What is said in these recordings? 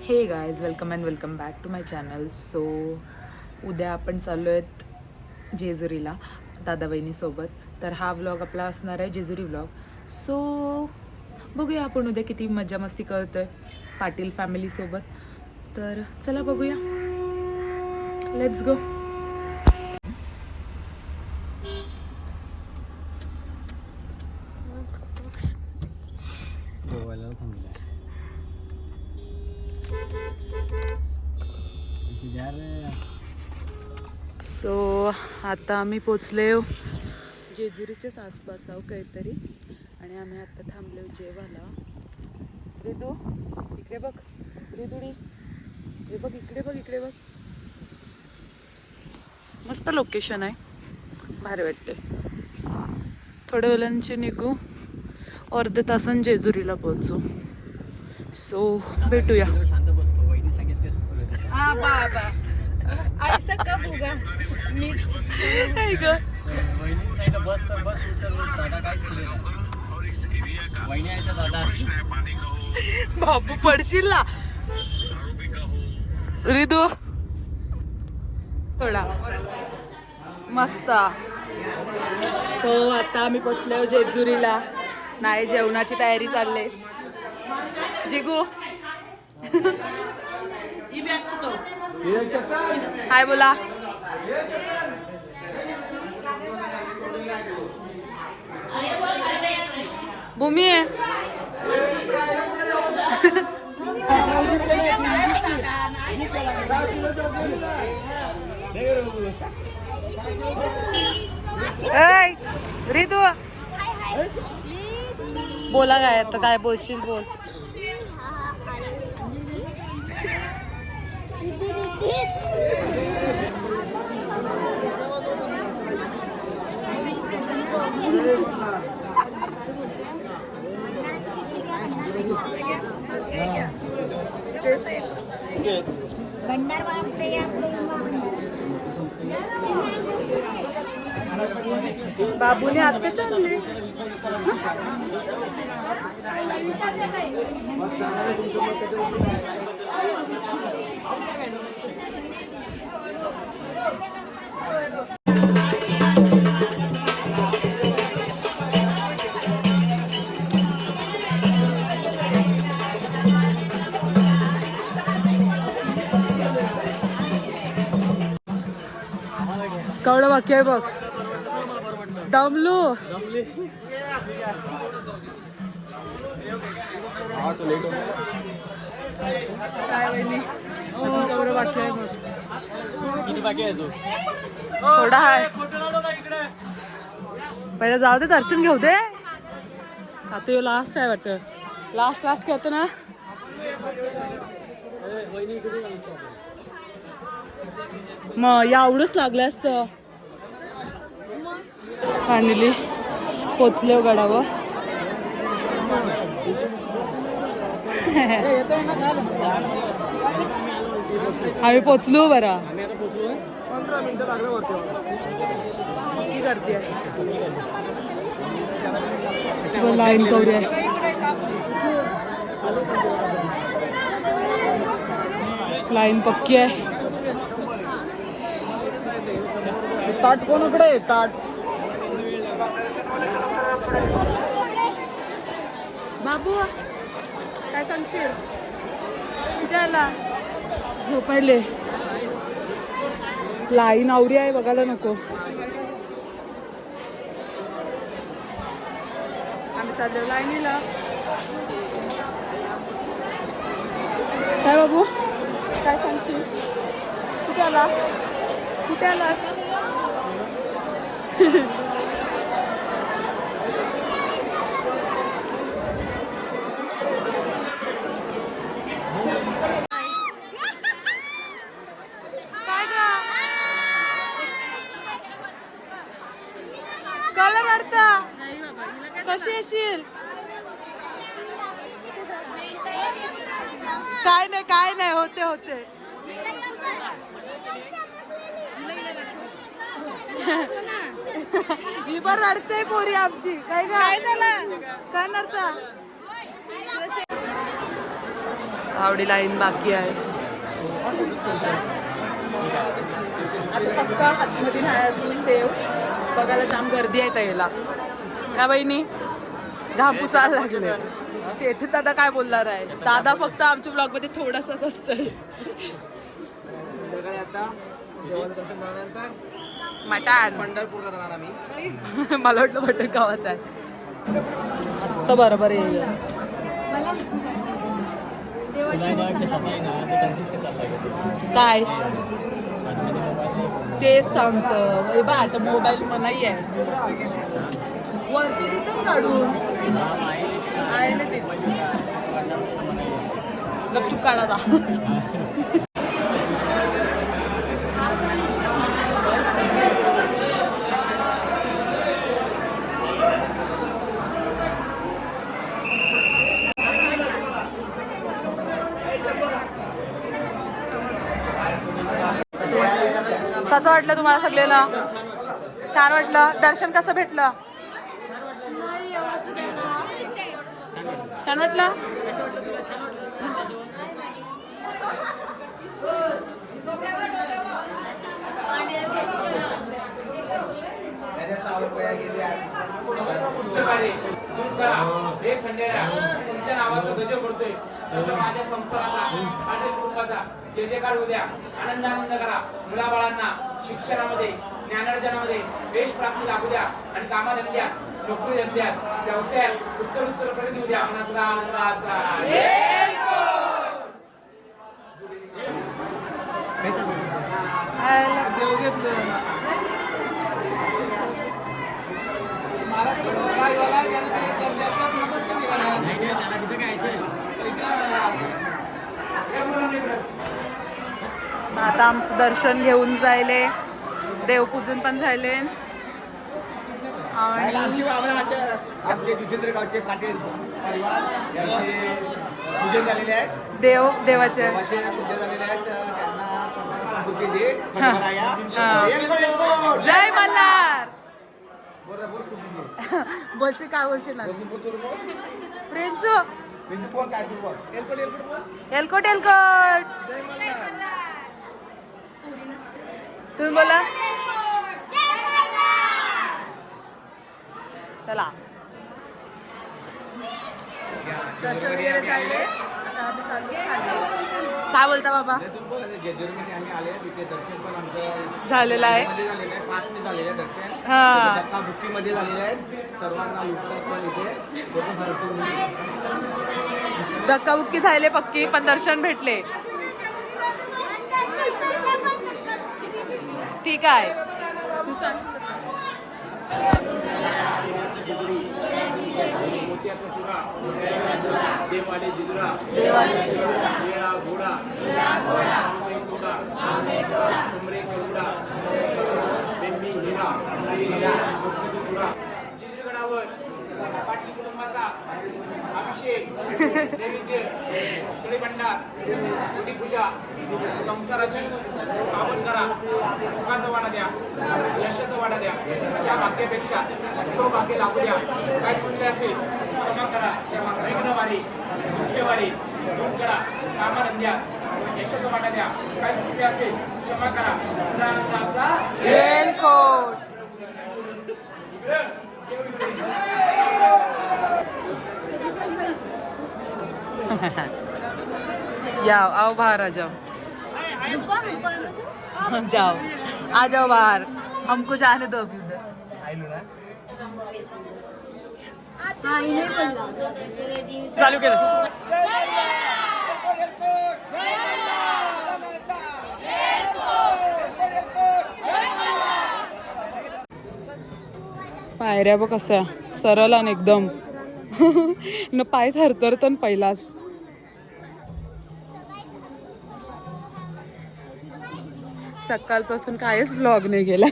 हे guys welcome and welcome back to my channel. So उद्या आपण चाललो आहेत जेजुरीला दादा बहिणीसोबत. तर हा व्लॉग आपला असणार आहे जेजुरी व्लॉग. सो बघूया आपण उद्या किती मजा मस्ती करतोय पाटील फॅमिलीसोबत. तर चला बघूया, लेट्स गो. सो आता आम्ही पोचले जेजुरीच्याच आसपास आहो काहीतरी, आणि आम्ही आता थांबलो जेवायला. रिदू इकडे बघ, रिदुडी हे बघ, इकडे बघ, इकडे बघ. मस्त लोकेशन आहे, भारी वाटते. थोड्या वेळांची निघू, अर्ध्या तासांनी जेजुरीला पोहोचू. सो भेटूया. बाबू पडशील ना रिदू. थोडा मस्त. सो आता आम्ही पोचलो जेजुरीला. नाही, जेवणाची तयारी चालली. जिगू हाय बोला. भूमी आहे. रिदू बोला, काय आता काय बोलशील बोल. बाबूने आत्ता चालले. केवढं बाकी आहे बघ. दमलू काय वहिनी, केवढं बाकी आहे बघ. थोडा आहे. पहिले जाऊ दे, दर्शन घेऊ दे. आता लास्ट आहे वाटतं. लास्ट खेळतो ना. मग एवढंच लागलं असतं. फायनली पोचले गडावर. आम्ही पोचलो बरा. 15 मिनिटं लागलं होतं. की करते लाईन कवरी आहे. लाईन पक्की आहे. ताट कोणाकडे? ताट बाबू काय सांगशील? कुठे आला? झोपायले. लाईन आवरी आहे, बघायला नको. आम्ही चाललो लाईनीला. काय बाबू काय सांगशील? कुठे आला? कुठे आलास? कला करता कशी येशील? काय नाही होते. ही पण रडते पोरी आमची. काय झालं? काय नडता? आवडी लाईन बाकी आहे. आता फक्त आतमध्ये नाही अजून देव बघायला जाम गर्दी आहे त्याला. का बहिणी घाम पुसायला लागले. चेतन दादा काय बोलणार आहे? दादा फक्त आमच्या ब्लॉग मध्ये थोडासाच असतंय. संध्याकाळी आता जेवण दर्शन झाल्यानंतर मटण पंढरपूरला जाणार आम्ही. मला वाटलं मटण गावाचं आहे. आता बरोबर आहे. काय तेच सांगतं बा. आता मोबाईल मनाही आहे वरती तिथून काढून आहे ना ते गपचूप काढा. कसं वाटलं तुम्हाला सगळ्यांना? छान वाटलं. दर्शन कसं भेटलं? छान वाटलं. तुमच्या नावाचा गजर पडतोय तसं माझ्या संसाराचा माझ्या कुटुंबाचा जे जे काळ उद्या आनंद करा. मुलाबाळांना शिक्षणामध्ये ज्ञानार्जनामध्ये देश प्राप्ती लाभू द्या आणि कामाधंद्यात नोकरी धंद्यात व्यवसायात उत्तर प्रगती होऊ द्या. मनासला आनंदाचा आता आमचं दर्शन घेऊन जायले. देवपूजन पण झाले आणि आमचे जुजेंद्र गावचे पाटील परिवार यांचे पूजन झालेले आहेत. देवाचे पूजन झालेले आहेत. त्यांना संपूर्ती दे. जय मल्हार. बोलशील काय बोलशील ना प्रिन्सू? एलकोट एलकोट. तुम्ही बोला. चला काय बोलता बाबा? जेजुरीमध्ये आम्ही आले. तिथे दर्शन पण आमचं झालेलं आहे. पासने झालेलं आहे दर्शन. हा धक्काबुक्कीमध्ये झालेले आहेत. सर्वांना लुटतात पण इथे धक्काबुक्की झाले पक्की पण दर्शन भेटले. ठीक आहे. तू सांग. मोत्याचा तुरा देवाले जिगरा वेळा घोडा कमरे करुडा बेंबी हिरा मस्ती तुरा. जिजरीगडावर पाटील कुटुंबाचा अभिषेक नैवेद्य तळीभंडार पूजा संसाराची पावन करा. सुखाचा वाडा द्या यशाचा वाडा द्या. त्या भाग्यापेक्षा सौभाग्य लागू द्या. काय चुकले असेल क्षमा करा. विघ्नवारी दुःखेवारी दूर करा. कामाधंद्यात यशाचा वाटा द्या. काय चुकले असेल क्षमा करा. सदानंदाचा एलकोट. जाओ आओ बाहर आ जाओ. जाओ आ जाओ बाहर. हमको जाने दो अभी उधर. चालू केलं. पायऱ्या बघ कशा सरळ आणि एकदम न पाय थरथरतन पहिलाच. सकाळपासून कायच व्लॉग नाही गेला.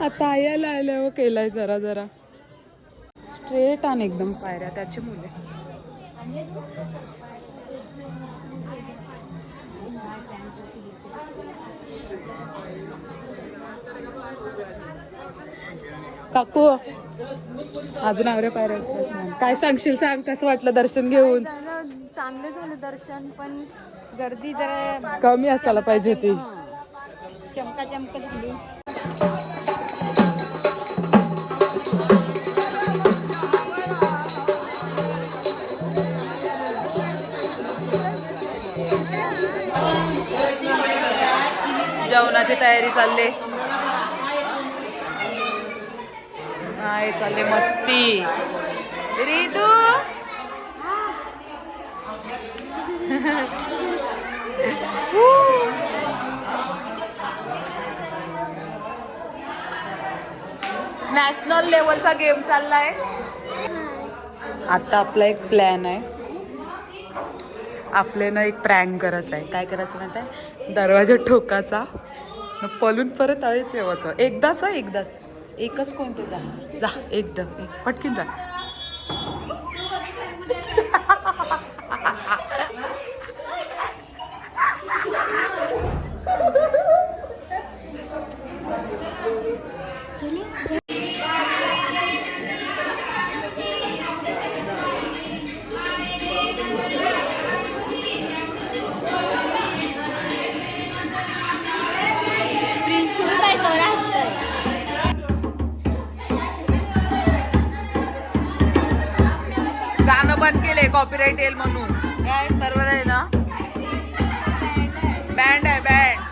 आता यायला आल्यावर केलाय जरा जरा स्ट्रेट आणि एकदम पायऱ्या. त्याची मुले काकू अजून आवऱ्या पायऱ्या. काय सांगशील? सांग कसं वाटलं दर्शन घेऊन? चांगले झाले दर्शन, पण गर्दी जरा कमी असायला पाहिजे ती. चमका झाली. जेवणाची तयारी चालली नाही, चालले मस्ती. रिदू नॅशनल लेवलचा गेम चाललाय. आता आपला एक प्लॅन आहे. आपल्याला एक प्रँक करायचा आहे. काय करायचं माहिती आहे? दरवाजा ठोकाचा, पलून परत आहेच येवाचं. एकदाच एकच कोणते जा एकदम पटकीन जा. गाणं बंद केले, कॉपीराईट येईल म्हणून. काय बरोबर आहे ना? बँड आहे बँड.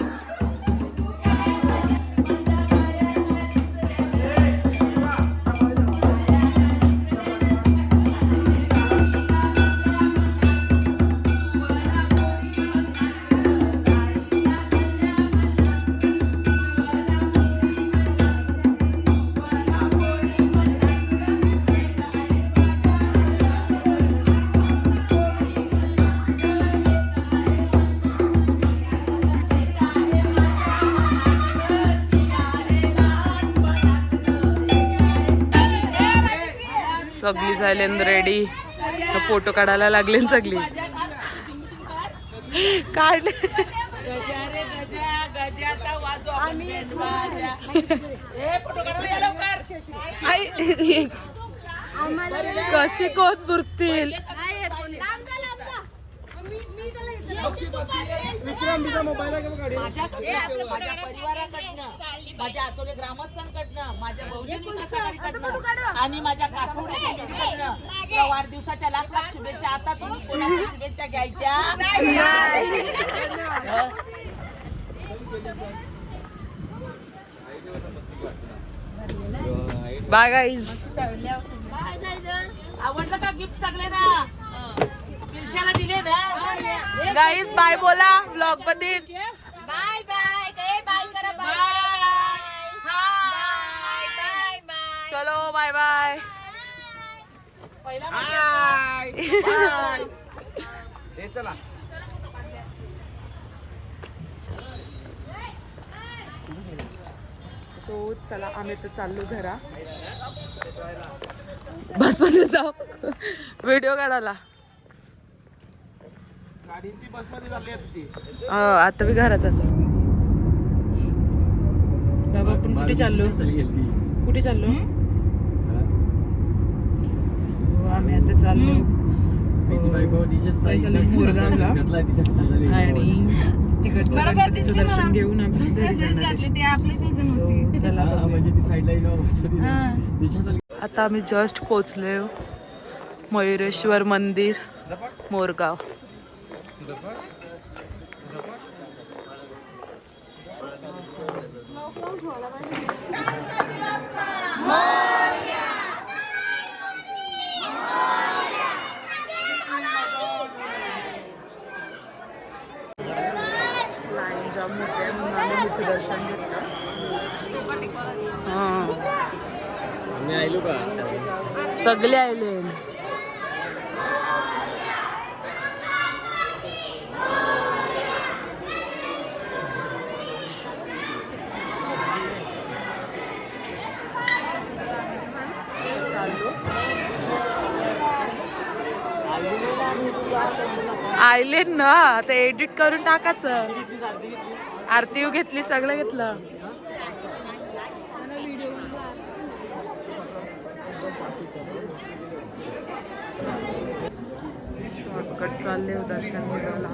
सगळी झाले रेडी. फोटो काढायला लागले सगळी. काढले कशी कोण पुरतील. माझ्या आतोले ग्रामस्थांकडनं, माझ्या बहुजन समाजाकडनं आणि माझ्या काठोडकडनं वाढदिवसाच्या लाख लाख शुभेच्छा. आता तुम्ही कोणाच्या शुभेच्छा घ्यायच्या? Bye guys. आवडलं का गिफ्ट सगळे ना? दिलशाला दिले ना गाईज बाय बोला ब्लॉग मध्ये. बाय बाय बाय करा. चलो बाय बाय. पहिला चला. सो चला आम्ही तर चाललो घरा. बस मध्ये जाऊ व्हिडिओ काढायला. गाडीची बस मध्ये चालली होती. आता मी घरा चाललो. बाबा आपण कुठे चाललो? कुठे चाललो? आम्ही आता चाललो मोरगावला आणि तिकडचं गणपतीचं दर्शन घेऊन आम्ही घरी जाणार. So, चला आता आम्ही जस्ट पोचले मयुरेश्वर मंदिर मोरगाव. लाईन जाम मोठी आहे म्हणून आम्ही मुख दर्शन घेतलं. सगळे आले. आले ना आता एडिट करून टाकायचं. आरती घेतली, सगळं घेतलं. इकडे चालले दर्शन घ्यायला.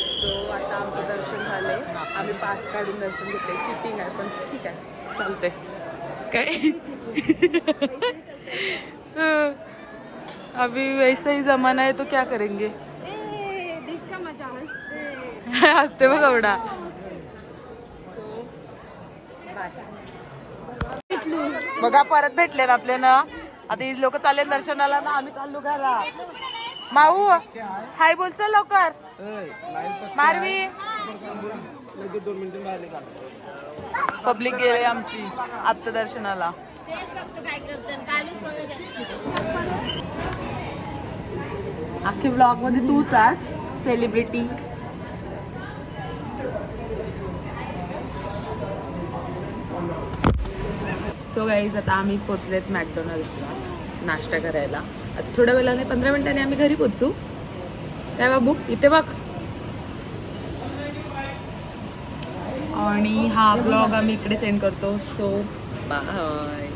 सो आता आमचं दर्शन झालंय. आम्ही पास काढून दर्शन घेतलंय. चिटिंग आहे पण ठीक आहे, चालतंय. काय अभी वैसा ही जमाना है तो क्या करेंगे. हसते बघ एवढा. बघा परत भेटले ना आपल्याला. आता ही लोक चालले दर्शनाला ना, आम्ही चाललो घरा. माऊ हाय बोल चल लवकर. मारवी पब्लिक गेले आमची आता दर्शनाला. अख्खी ब्लॉग मध्ये तूच आस सेलिब्रिटी. सो गाईज आता आम्ही पोचलेत मॅकडोनल्ड्सला नाश्ता करायला. आता थोड्या वेळाने 15 मिनिटांनी आम्ही घरी पोचू. काय बाबू इथे बघ. आणि हा ब्लॉग आम्ही इकडे सेंड करतो. So bye.